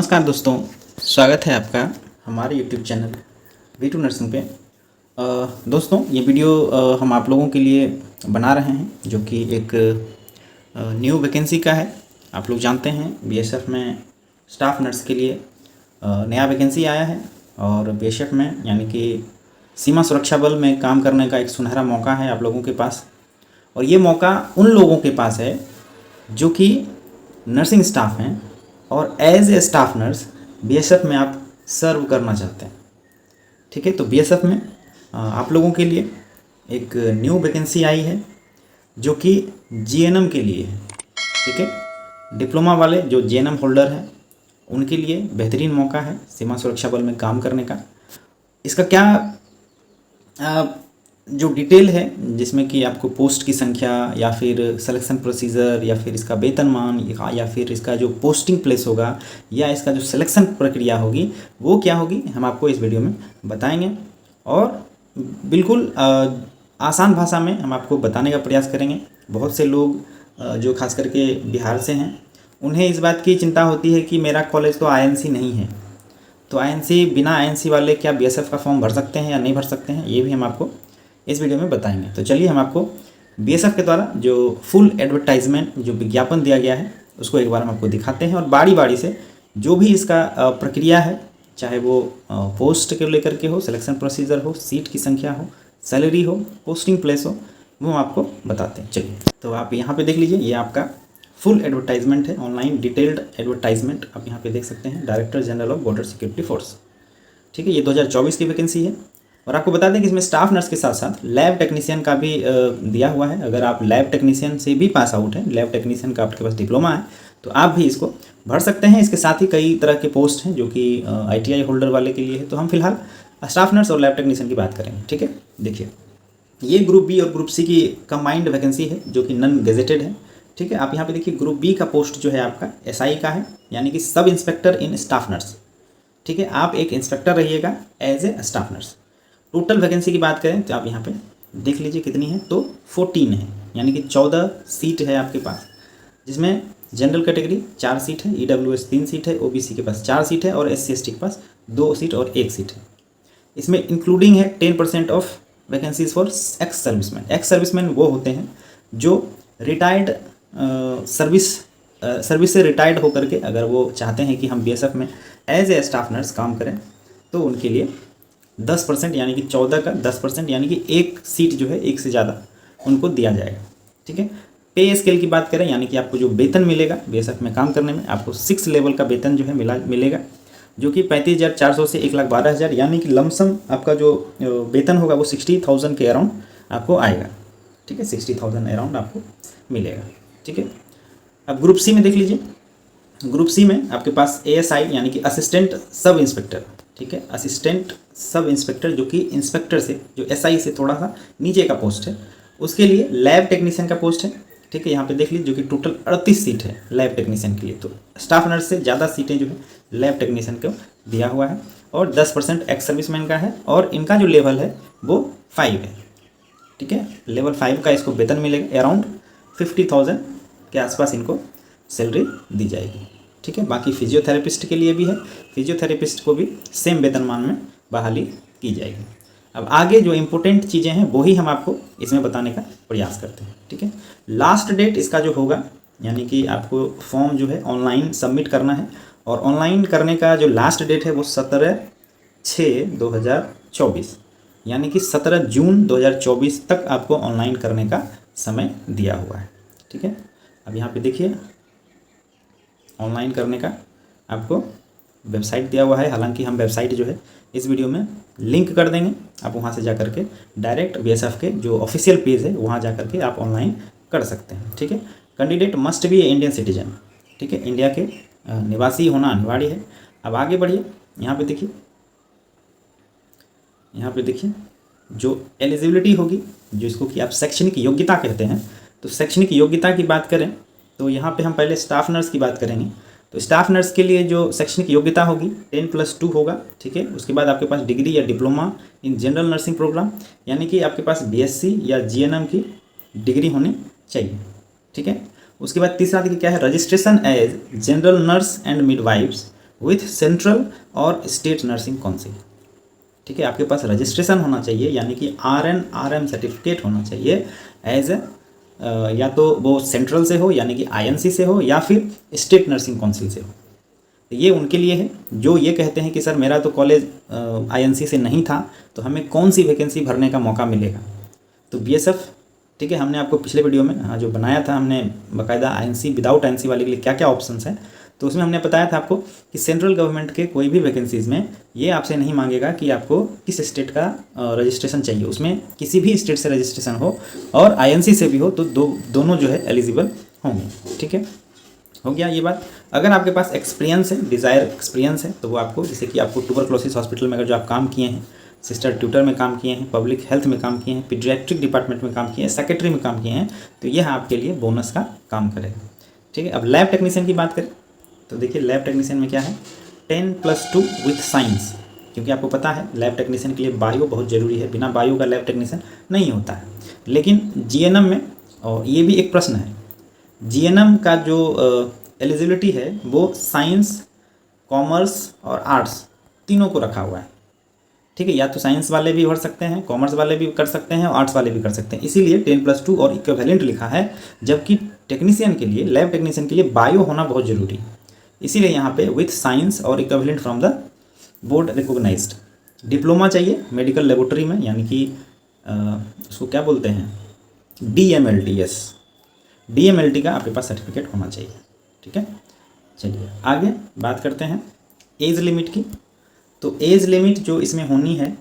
नमस्कार दोस्तों, स्वागत है आपका हमारे YouTube चैनल V2 नर्सिंग पे। दोस्तों ये वीडियो हम आप लोगों के लिए बना रहे हैं जो कि एक न्यू वैकेंसी का है। आप लोग जानते हैं BSF में स्टाफ नर्स के लिए नया वैकेंसी आया है और BSF में यानी कि सीमा सुरक्षा बल में काम करने का एक सुनहरा मौका है आप लोगों के पास। और ये मौका उन लोगों के पास है जो कि नर्सिंग स्टाफ हैं और as a staff nurse BSF में आप सर्व करना चाहते हैं। ठीक है, तो BSF में आप लोगों के लिए एक न्यू वैकेंसी आई है जो कि GNM के लिए है। ठीक है, डिप्लोमा वाले जो GNM होल्डर हैं उनके लिए बेहतरीन मौका है सीमा सुरक्षा बल में काम करने का। इसका क्या जो डिटेल है जिसमें कि आपको पोस्ट की संख्या या फिर सिलेक्शन प्रोसीजर या फिर इसका वेतनमान या फिर इसका जो पोस्टिंग प्लेस होगा या इसका जो सिलेक्शन प्रक्रिया होगी वो क्या होगी, हम आपको इस वीडियो में बताएंगे और बिल्कुल आसान भाषा में हम आपको बताने का प्रयास करेंगे। बहुत से लोग जो खास करके बिहार से हैं उन्हें इस बात की चिंता होती है कि मेरा कॉलेज तो INC नहीं है, तो बिना INC वाले क्या BSF का फॉर्म भर सकते हैं या नहीं भर सकते हैं, ये भी हम आपको इस वीडियो में बताएंगे। तो चलिए हम आपको BSF के द्वारा जो फुल एडवर्टाइजमेंट जो विज्ञापन दिया गया है उसको एक बार हम आपको दिखाते हैं और बारी बारी से जो भी इसका प्रक्रिया है, चाहे वो पोस्ट के लेकर के हो, सिलेक्शन प्रोसीजर हो, सीट की संख्या हो, सैलरी हो, पोस्टिंग प्लेस हो, वो हम आपको बताते हैं। चलिए, तो आप यहाँ पे देख लीजिए, ये आपका फुल एडवर्टाइजमेंट है, ऑनलाइन डिटेल्ड एडवर्टाइजमेंट आप यहाँ पे देख सकते हैं। Director general of border security force. ठीक है, ये 2024 की वैकेंसी है और आपको बता दें कि इसमें स्टाफ नर्स के साथ साथ लैब टेक्नीशियन का भी दिया हुआ है। अगर आप लैब टेक्नीशियन से भी पास आउट हैं, लैब टेक्नीशियन का आपके पास डिप्लोमा है, तो आप भी इसको भर सकते हैं। इसके साथ ही कई तरह के पोस्ट हैं जो कि ITI होल्डर वाले के लिए है। तो हम फिलहाल स्टाफ नर्स और लैब टेक्नीशियन की बात करेंगे। ठीक है, देखिए ये ग्रुप बी और ग्रुप सी की कंबाइंड वैकेंसी है जो कि नॉन गेजेटेड है। ठीक है, आप यहाँ पे देखिए ग्रुप बी का पोस्ट जो है आपका SI का है, यानी कि सब इंस्पेक्टर इन स्टाफ नर्स। ठीक है, आप एक इंस्पेक्टर रहिएगा as a staff nurse. Total vacancy की बात करें तो आप यहाँ पे देख लीजिए कितनी है, तो 14 है, यानी कि 14 सीट है आपके पास, जिसमें जनरल कैटेगरी 4 सीट है, EWS 3 सीट है, OBC के पास 4 सीट है और SC ST के पास 2 सीट और 1 सीट है। इसमें इंक्लूडिंग है 10% of vacancies for ex serviceman. Ex serviceman वो होते हैं जो रिटायर्ड सर्विस से रिटायर्ड होकर के अगर वो चाहते हैं कि हम BSF में एज ए स्टाफ नर्स काम करें तो उनके लिए 10% यानी कि 14 का 10% यानी कि 1 सीट जो है, 1 से ज़्यादा उनको दिया जाएगा। ठीक है, पे स्केल की बात करें यानी कि आपको जो वेतन मिलेगा BSF में काम करने में, आपको 6 लेवल का वेतन जो है मिलेगा, जो कि 35,400 से 1,12,000 यानी कि लमसम आपका जो वेतन होगा वो 60,000 के अराउंड आपको आएगा। ठीक है, 60,000 अराउंड आपको मिलेगा। ठीक है, अब ग्रुप सी में देख लीजिए। ग्रुप सी में आपके पास ASI यानी कि असिस्टेंट सब इंस्पेक्टर। ठीक है, असिस्टेंट सब इंस्पेक्टर जो कि इंस्पेक्टर से जो SI से थोड़ा सा नीचे का पोस्ट है, उसके लिए लैब टेक्नीशियन का पोस्ट है। ठीक है, यहाँ पे देख लीजिए जो कि टोटल 38 सीट है लैब टेक्नीशियन के लिए। तो स्टाफ नर्स से ज़्यादा सीटें जो है लैब टेक्नीशियन को दिया हुआ है और 10% एक्स सर्विसमैन का है और इनका जो लेवल है वो 5 है। ठीक है, लेवल 5 का इसको वेतन मिलेगा, अराउंड 50,000 के आसपास इनको सैलरी दी जाएगी। ठीक है, बाकी फिजियोथेरेपिस्ट के लिए भी है, फिजियोथेरेपिस्ट को भी सेम वेतनमान में बहाली की जाएगी। अब आगे जो इम्पोर्टेंट चीज़ें हैं वो ही हम आपको इसमें बताने का प्रयास करते हैं। ठीक है, लास्ट डेट इसका जो होगा यानी कि आपको फॉर्म जो है ऑनलाइन सबमिट करना है और ऑनलाइन करने का जो लास्ट डेट है वो 17/6/2024 यानी कि 17 जून 2024 तक आपको ऑनलाइन करने का समय दिया हुआ है। ठीक है, अब यहाँ पे देखिए ऑनलाइन करने का आपको वेबसाइट दिया हुआ है। हालांकि हम वेबसाइट जो है इस वीडियो में लिंक कर देंगे, आप वहाँ से जा कर के डायरेक्ट BSF के जो ऑफिशियल पेज है वहाँ जा कर के आप ऑनलाइन कर सकते हैं। ठीक है, candidate must be Indian citizen. ठीक है, इंडिया के निवासी होना अनिवार्य है। अब आगे बढ़िए, यहाँ पे देखिए जो एलिजिबिलिटी होगी, जो इसको कि आप शैक्षणिक योग्यता कहते हैं, तो शैक्षणिक योग्यता की बात करें तो यहाँ पे हम पहले स्टाफ नर्स की बात करेंगे। तो स्टाफ नर्स के लिए जो शैक्षणिक योग्यता होगी 10+2 होगा। ठीक है, उसके बाद आपके पास डिग्री या diploma in general nursing program यानी कि आपके पास BSc या GNM की डिग्री होनी चाहिए। ठीक है, उसके बाद तीसरा देखिए क्या है, registration as general nurse and midwifes with central और स्टेट नर्सिंग काउंसिल। ठीक है, आपके पास रजिस्ट्रेशन होना चाहिए, यानी कि RN/RM सर्टिफिकेट होना चाहिए एज ए, या तो वो सेंट्रल से हो यानी कि INC से हो, या फिर स्टेट नर्सिंग काउंसिल से हो। तो ये उनके लिए है जो ये कहते हैं कि सर मेरा तो कॉलेज INC से नहीं था, तो हमें कौन सी वैकेंसी भरने का मौका मिलेगा। तो BSF, ठीक है, हमने आपको पिछले वीडियो में जो बनाया था, हमने बाकायदा INC विदाउट INC वाले के लिए क्या क्या ऑप्शंस हैं, तो उसमें हमने बताया था आपको कि सेंट्रल गवर्नमेंट के कोई भी वैकेंसीज़ में ये आपसे नहीं मांगेगा कि आपको किस स्टेट का रजिस्ट्रेशन चाहिए। उसमें किसी भी स्टेट से रजिस्ट्रेशन हो और INC से भी हो तो दोनों जो है एलिजिबल होंगे। ठीक है, हो गया ये बात। अगर आपके पास एक्सपीरियंस है, डिज़ायर एक्सपीरियंस है, तो वो आपको, जैसे कि आपको ट्यूबरक्लोसिस हॉस्पिटल में अगर जो आप काम किए हैं, सिस्टर ट्यूटर में काम किए हैं, पब्लिक हेल्थ में काम किए हैं, पीडियाट्रिक डिपार्टमेंट में काम किए हैं, सेक्रेटरी में काम किए हैं, तो यह आपके लिए बोनस का काम करेगा। ठीक है, अब लैब टेक्नीशियन की बात करें तो देखिए लैब टेक्नीशियन में क्या है, 10+2 विथ साइंस, क्योंकि आपको पता है लैब टेक्नीशियन के लिए बायो बहुत ज़रूरी है, बिना बायो का लैब टेक्नीशियन नहीं होता है। लेकिन GNM में, और ये भी एक प्रश्न है, GNM का जो एलिजिबिलिटी है वो साइंस, कॉमर्स और आर्ट्स तीनों को रखा हुआ है। ठीक है, या तो साइंस वाले भी भर सकते हैं, कॉमर्स वाले भी कर सकते हैं और आर्ट्स वाले भी कर सकते हैं, इसीलिए 10+2 और इक्विवेलेंट लिखा है। जबकि टेक्नीशियन के लिए, लैब टेक्नीशियन के लिए बायो होना बहुत ज़रूरी है, इसीलिए यहाँ पे विथ साइंस और equivalent from the board recognised. Diploma चाहिए मेडिकल लेबोरेटरी में, यानी कि उसको क्या बोलते हैं, DMLT। DMLT का आपके पास सर्टिफिकेट होना चाहिए। ठीक है, चलिए आगे बात करते हैं एज लिमिट की। तो एज लिमिट जो इसमें होनी है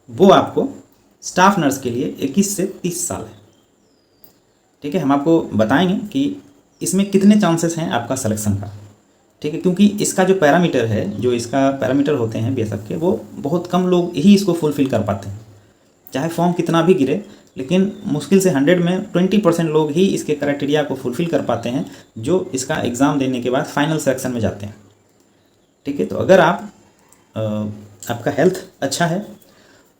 वो आपको स्टाफ नर्स के लिए 21 से 30 साल है। ठीक है, हम आपको बताएंगे कि इसमें कितने चांसेस हैं आपका सिलेक्शन का। ठीक है, क्योंकि इसका जो पैरामीटर है, जो इसका पैरामीटर होते हैं BSF के, वो बहुत कम लोग ही इसको फुलफ़िल कर पाते हैं। चाहे फॉर्म कितना भी गिरे, लेकिन मुश्किल से 100 में 20% लोग ही इसके क्राइटेरिया को फुलफ़िल कर पाते हैं, जो इसका एग्ज़ाम देने के बाद फाइनल सिलेक्शन में जाते हैं। ठीक है, तो अगर आपका हेल्थ अच्छा है,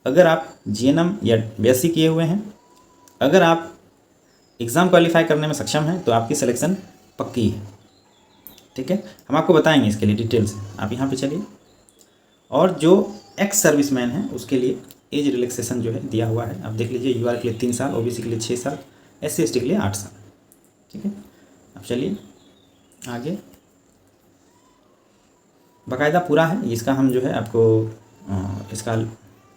अगर आप GNM या BSc किए हुए हैं, अगर आप एग्ज़ाम क्वालिफाई करने में सक्षम हैं, तो आपकी सिलेक्शन पक्की है। ठीक है, हम आपको बताएंगे इसके लिए डिटेल से, आप यहाँ पे चलिए। और जो एक्स सर्विसमैन है उसके लिए एज रिलैक्सेशन जो है दिया हुआ है, आप देख लीजिए। UR के लिए 3 साल, OBC के लिए 6 साल, SC/ST के लिए 8 साल। ठीक है, अब चलिए आगे। बाकायदा पूरा है इसका, हम जो है आपको इसका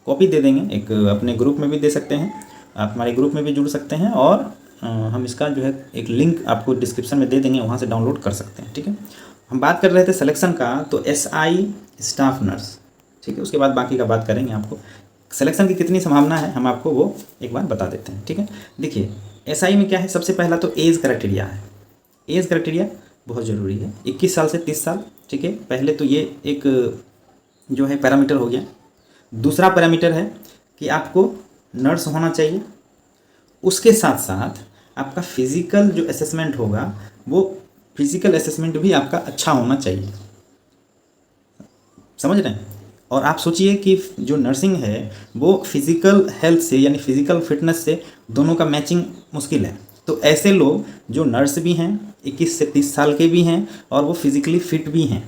कॉपी दे देंगे, एक अपने ग्रुप में भी दे सकते हैं, आप हमारे ग्रुप में भी जुड़ सकते हैं, और हम इसका जो है एक लिंक आपको डिस्क्रिप्शन में दे देंगे, वहाँ से डाउनलोड कर सकते हैं। ठीक है, हम बात कर रहे थे सिलेक्शन का, तो SI स्टाफ नर्स। ठीक है, उसके बाद बाकी का बात करेंगे। आपको सिलेक्शन की कितनी संभावना है हम आपको वो एक बार बता देते हैं। ठीक है, देखिए SI में क्या है, सबसे पहला तो एज क्राइटेरिया है। एज क्राइटेरिया बहुत ज़रूरी है, 21 साल से 30 साल। ठीक है, पहले तो ये एक जो है पैरामीटर हो गया। दूसरा पैरामीटर है कि आपको नर्स होना चाहिए, उसके साथ साथ आपका फिज़िकल जो असेसमेंट होगा वो फिज़िकल असेसमेंट भी आपका अच्छा होना चाहिए। समझ रहे हैं? और आप सोचिए कि जो नर्सिंग है वो फिज़िकल हेल्थ से, यानी फिज़िकल फिटनेस से, दोनों का मैचिंग मुश्किल है। तो ऐसे लोग जो नर्स भी हैं, 21 से 30 साल के भी हैं, और वो फिज़िकली फिट भी हैं,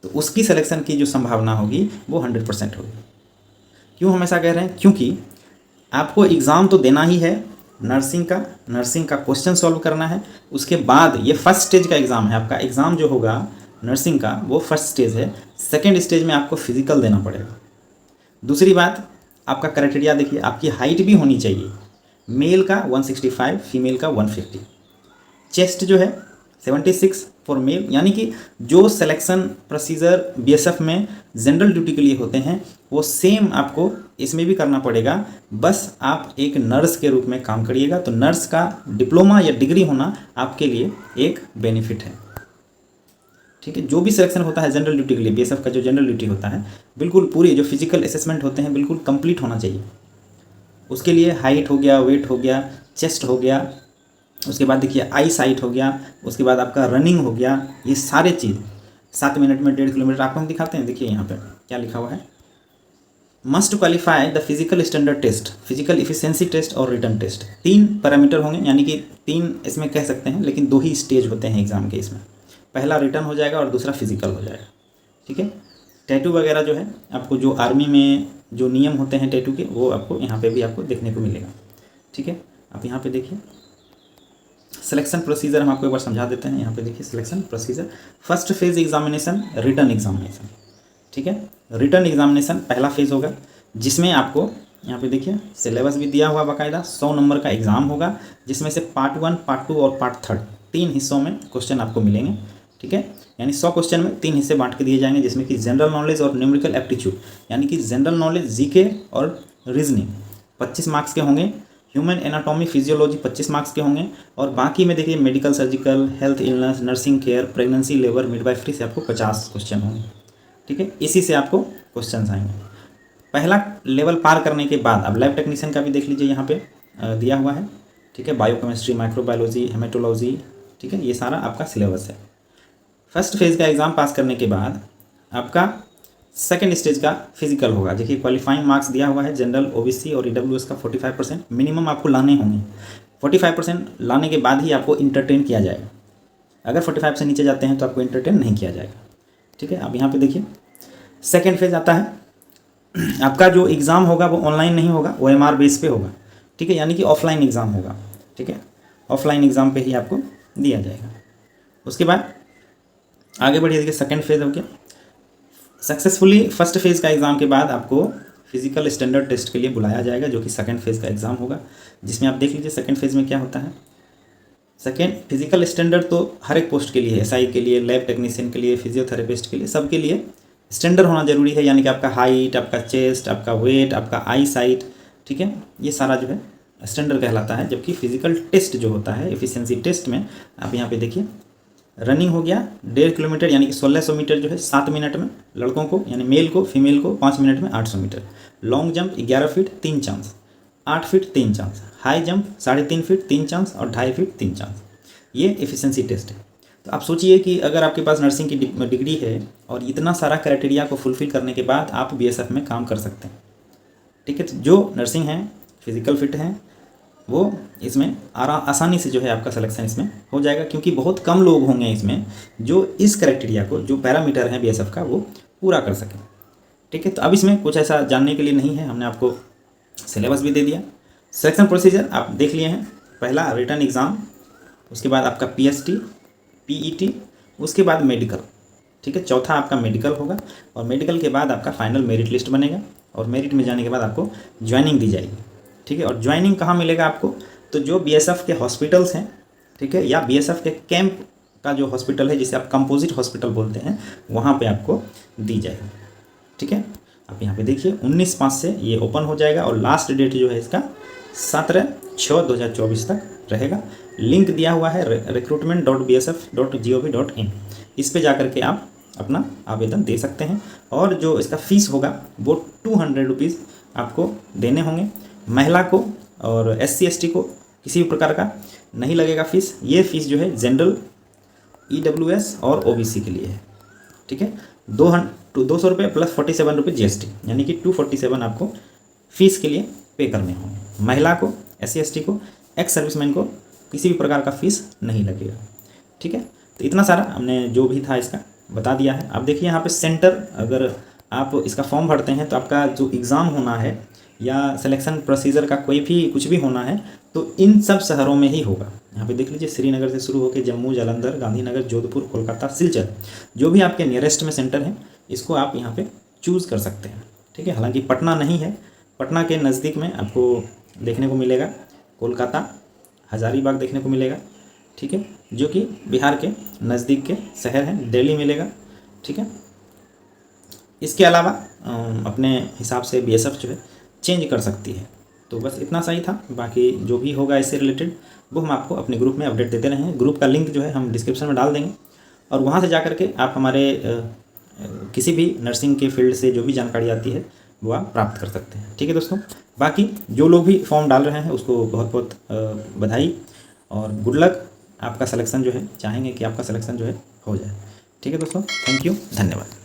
तो उसकी सिलेक्शन की जो संभावना होगी वो 100% होगी। क्यों हम ऐसा कह रहे हैं? क्योंकि आपको एग्ज़ाम तो देना ही है नर्सिंग का क्वेश्चन सॉल्व करना है। उसके बाद ये फर्स्ट स्टेज का एग्ज़ाम है। आपका एग्ज़ाम जो होगा नर्सिंग का वो फर्स्ट स्टेज है। सेकेंड स्टेज में आपको फिज़िकल देना पड़ेगा। दूसरी बात, आपका क्राइटेरिया देखिए, आपकी हाइट भी होनी चाहिए। मेल का 165, फीमेल का 150। चेस्ट जो है 76 फॉर मेल, यानी कि जो सिलेक्शन प्रोसीजर BSF में जनरल ड्यूटी के लिए होते हैं वो सेम आपको इसमें भी करना पड़ेगा। बस आप एक नर्स के रूप में काम करिएगा, तो नर्स का डिप्लोमा या डिग्री होना आपके लिए एक बेनिफिट है। ठीक है, जो भी सिलेक्शन होता है जनरल ड्यूटी के लिए, BSF का जो जनरल ड्यूटी होता है, बिल्कुल पूरी जो फिजिकल असेसमेंट होते हैं बिल्कुल कंप्लीट होना चाहिए। उसके लिए हाइट हो गया, वेट हो गया, चेस्ट हो गया, उसके बाद देखिए आई साइट हो गया, उसके बाद आपका रनिंग हो गया, ये सारे चीज़ 7 मिनट में 1.5 किलोमीटर आपको हम दिखाते हैं। देखिए यहाँ पे क्या लिखा हुआ है, must qualify the physical standard test, physical efficiency test और रिटन टेस्ट। 3 पैरामीटर होंगे, यानी कि 3 इसमें कह सकते हैं, लेकिन 2 ही स्टेज होते हैं एग्जाम के इसमें। पहला रिटर्न हो जाएगा और दूसरा फिजिकल हो जाएगा। ठीक है, टैटू वगैरह जो है आपको जो आर्मी में जो नियम होते हैं टैटू के, वो आपको यहाँ पे भी आपको देखने को मिलेगा। ठीक है, आप यहाँ पे देखिए सिलेक्शन प्रोसीजर हम आपको एक बार समझा देते हैं। यहाँ पे देखिए selection procedure, first phase examination, return examination. ठीक है, रिटर्न एग्जामिनेशन पहला फेज होगा, जिसमें आपको यहाँ पे देखिए सिलेबस भी दिया हुआ बाकायदा। 100 नंबर का एग्ज़ाम होगा, जिसमें से पार्ट 1, पार्ट 2 और पार्ट 3 3 हिस्सों में क्वेश्चन आपको मिलेंगे। ठीक है, यानी 100 क्वेश्चन में 3 हिस्से बांट के दिए जाएंगे, जिसमें कि जनरल नॉलेज और न्यूमेरिकल एप्टीट्यूड, यानी कि जनरल नॉलेज जीके और रीजनिंग 25 मार्क्स के होंगे, ह्यूमन एनाटॉमी फिजियोलॉजी 25 मार्क्स के होंगे, और बाकी में देखिए medical, surgical, health, illness, nursing care, pregnancy, labour, midwifery से आपको 50 क्वेश्चन होंगे। ठीक है, इसी से आपको क्वेश्चन आएंगे। पहला लेवल पार करने के बाद अब लैब टेक्नीशियन का भी देख लीजिए, यहाँ पे दिया हुआ है। ठीक है, बायोकेमिस्ट्री, माइक्रोबायोलॉजी, हेमेटोलॉजी। ठीक है, ये सारा आपका सिलेबस है। फर्स्ट फेज़ का एग्ज़ाम पास करने के बाद आपका सेकेंड स्टेज का फिजिकल होगा। देखिए क्वालिफाइंग मार्क्स दिया हुआ है, जनरल, ओबीसी और ईडब्ल्यूएस का 45% मिनिमम आपको लाने होंगे। 45% लाने के बाद ही आपको इंटरटेन किया जाएगा। अगर 45 से नीचे जाते हैं तो आपको इंटरटेन नहीं किया जाएगा। ठीक है, अब यहाँ पे देखिए सेकेंड फेज़ आता है। आपका जो एग्ज़ाम होगा वो ऑनलाइन नहीं होगा, OMR बेस पे होगा। ठीक है, यानी कि ऑफलाइन एग्ज़ाम होगा। ठीक है, ऑफलाइन एग्ज़ाम पे ही आपको दिया जाएगा। उसके बाद आगे बढ़िए, देखिए सेकेंड फेज़ हो गया। सक्सेसफुली फर्स्ट फेज़ का एग्ज़ाम के बाद आपको फिजिकल स्टैंडर्ड टेस्ट के लिए बुलाया जाएगा, जो कि सेकेंड फेज़ का एग्ज़ाम होगा, जिसमें आप देख लीजिए सेकेंड फेज़ में क्या होता है। सेकेंड फिजिकल स्टैंडर्ड तो हर एक पोस्ट के लिए, SI के लिए, लैब टेक्नीशियन के लिए, फिजियोथेरेपिस्ट के लिए, सबके लिए स्टैंडर्ड होना जरूरी है। यानी कि आपका हाइट, आपका चेस्ट, आपका वेट, आपका आई साइट, ठीक है, ये सारा जो है स्टैंडर्ड कहलाता है। जबकि फिजिकल टेस्ट जो होता है, एफिशिएंसी टेस्ट में आप यहाँ पे देखिए रनिंग हो गया 1.5 किलोमीटर, यानी कि 1600 मीटर जो है 7 मिनट में लड़कों को, यानी मेल को, फीमेल को 5 मिनट में 800 metre. Long jump 11 feet 3 chance, 8 feet 3 chance, high jump 3.5 feet 3 chance और 2.5 फीट 3 चांस। ये एफिशिएंसी टेस्ट है। तो आप सोचिए कि अगर आपके पास नर्सिंग की डिग्री है और इतना सारा क्राइटेरिया को फुलफिल करने के बाद आप BSF में काम कर सकते हैं। ठीक है, तो जो नर्सिंग है, फिजिकल फिट हैं, वो इसमें आसानी से जो है आपका सिलेक्शन इसमें हो जाएगा, क्योंकि बहुत कम लोग होंगे इसमें जो इस क्राइटेरिया को, जो पैरामीटर है BSF का, वो पूरा कर सकें। ठीक है, तो अब इसमें कुछ ऐसा जानने के लिए नहीं है, हमने आपको सिलेबस भी दे दिया। सिलेक्शन प्रोसीजर आप देख लिए हैं। पहला रिटर्न एग्ज़ाम, उसके बाद आपका PST, PET, उसके बाद मेडिकल। ठीक है, चौथा आपका मेडिकल होगा, और मेडिकल के बाद आपका फाइनल मेरिट लिस्ट बनेगा, और मेरिट में जाने के बाद आपको ज्वाइनिंग दी जाएगी। ठीक है, और ज्वाइनिंग कहाँ मिलेगा आपको, तो जो BSF के हॉस्पिटल्स हैं, ठीक है, या BSF के कैंप का जो हॉस्पिटल है, जिसे आप कंपोजिट हॉस्पिटल बोलते हैं, वहाँ पे आपको दी जाएगी। ठीक है, आप यहाँ पे देखिए 19/5 से ये ओपन हो जाएगा, और लास्ट डेट जो है इसका 17/6/2024 तक रहेगा। लिंक दिया हुआ है recruitment.bsf.gov.in, इस पे जाकर के आप अपना आवेदन दे सकते हैं। और जो इसका फ़ीस होगा वो 200 रुपीज़ आपको देने होंगे। महिला को और SC ST को किसी भी प्रकार का नहीं लगेगा फ़ीस। ये फ़ीस जो है जनरल, EWS और OBC के लिए है। ठीक है, 200 रुपये प्लस 47 रुपये GST, यानी कि 247 आपको फ़ीस के लिए पे करने होंगे। महिला को, SC ST को, एक्स सर्विसमैन को किसी भी प्रकार का फ़ीस नहीं लगेगा। ठीक है, तो इतना सारा हमने जो भी था इसका बता दिया है। अब देखिए यहाँ पे सेंटर, अगर आप इसका फॉर्म भरते हैं तो आपका जो एग्ज़ाम होना है या सिलेक्शन प्रोसीजर का कोई भी कुछ भी होना है तो इन सब शहरों में ही होगा। यहाँ पे देख लीजिए श्रीनगर से शुरू होकर जम्मू, जालंधर, गांधीनगर, जोधपुर, कोलकाता, सिलचर, जो भी आपके नियरेस्ट में सेंटर है इसको आप यहाँ पे चूज़ कर सकते हैं। ठीक है, हालांकि पटना नहीं है, पटना के नज़दीक में आपको देखने को मिलेगा कोलकाता, हज़ारीबाग देखने को मिलेगा। ठीक है, जो कि बिहार के नज़दीक के शहर हैं। दिल्ली मिलेगा। ठीक है, इसके अलावा अपने हिसाब से BSF जो है चेंज कर सकती है। तो बस इतना सही था, बाकी जो भी होगा इससे रिलेटेड वो हम आपको अपने ग्रुप में अपडेट देते रहेंगे। ग्रुप का लिंक जो है हम डिस्क्रिप्शन में डाल देंगे, और वहाँ से जा कर के आप हमारे किसी भी नर्सिंग के फील्ड से जो भी जानकारी आती है वो आप प्राप्त कर सकते हैं। ठीक है दोस्तों, बाकी जो लोग भी फॉर्म डाल रहे हैं उसको बहुत बहुत बधाई और गुड लक। आपका सिलेक्शन जो है, चाहेंगे कि आपका सिलेक्शन जो है हो जाए। ठीक है दोस्तों, थैंक यू, धन्यवाद।